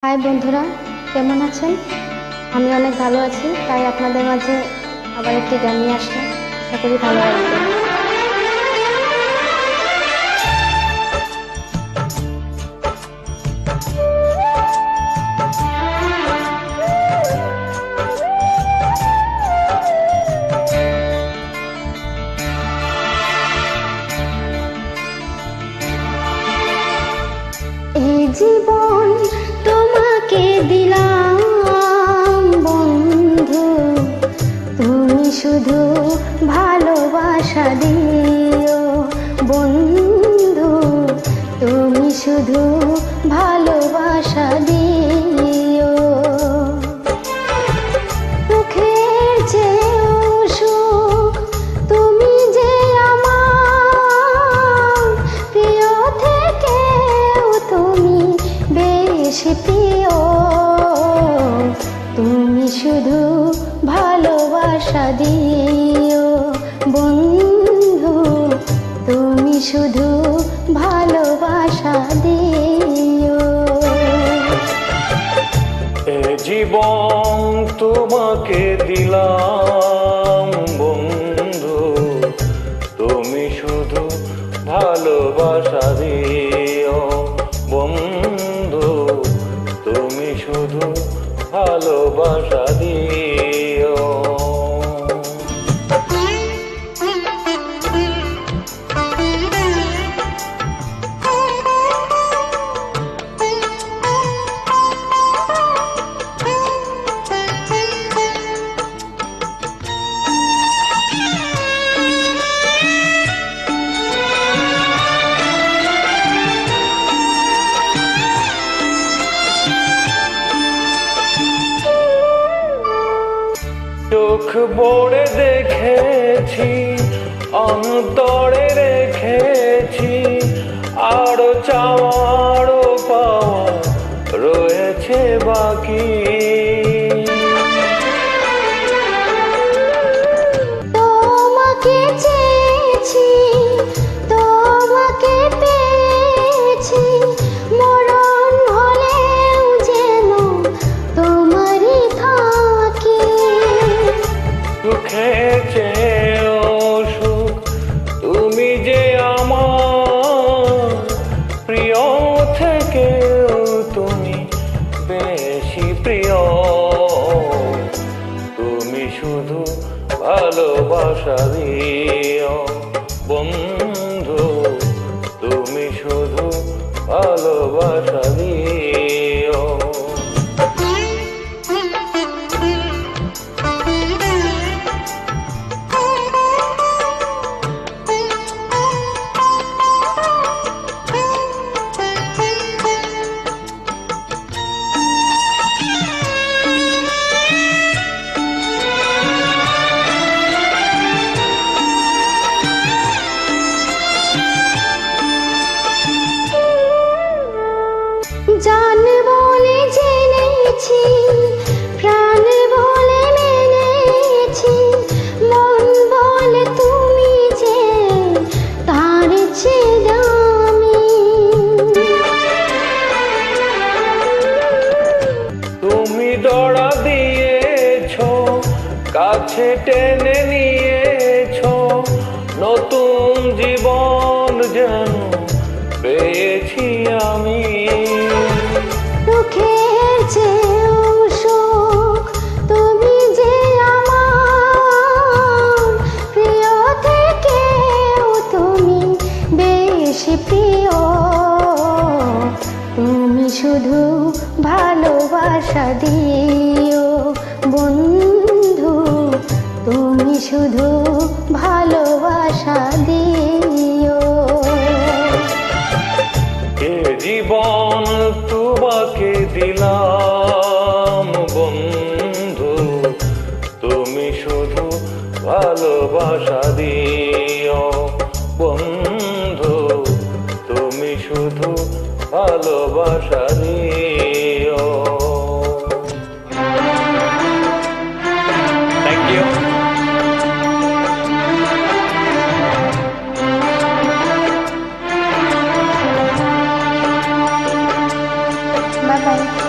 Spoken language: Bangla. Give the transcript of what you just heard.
হাই বন্ধুরা, কেমন আছেন? আমি অনেক ভালো আছি, তাই আপনাদের মাঝে আবার একটি গান নিয়ে আসলাম। আশা করি ভালো লাগবে। এই জীবন তোমাকে দিলাম বন্ধু, তুমি শুধু ভালোবাসা দিও বন্ধু, তুমি শুধু ভালোবাসা দিও। মুখের যে সুখ তুমি যে আমার প্রিয় থেকেও তুমি বেশি প্রিয়, তুমি শুধু ভালোবাসা দিও বন্ধু, তুমি শুধু ভালোবাসা দিও। এ জীবন তোমাকে দিলাম বন্ধু, তুমি শুধু ভালোবাসা দিও বন্ধু, তুমি শুধু ভালোবাসা দিও। চোখ ভরে দেখেছি, অন্তরে রেখেছি, আরো চাওয়ারও পাওয়া রয়েছে বাকি। তোমাকে চেয়েছি, তোমাকে পেয়েছি, মরণ হলেও যেন তোমারই থাকি। সুখে চেয়েও সুখ তুমি যে আমার প্রিয় থেকেও তুমি বেশি প্রিয়, তুমি শুধু ভালোবাসা দিও বন্ধু, তুমি শুধু ভালোবাসা দিও। জান বলে জেনেছি, প্রাণ বলে মেনেছি, মন বলে তুমি যে তার চেয়ে দামি। তুমি দড়া দিয়েছো, কাছে টেনে নিয়েছো, নতুন জীবন যেন পেয়েছি আমি। সুখের চেয়েও সুখ তুমি যে আমার প্রিয় থেকেও তুমি বেশি প্রিয়, তুমি শুধু ভালোবাসা দিও বন্ধু, তুমি শুধু ভালোবাসা দিও। এ জীবন তোমাকে দিলাম বন্ধু, তুমি শুধু ভালোবাসা দিও বন্ধু, তুমি শুধু ভালোবাসা দিও। Thank you. Bye by.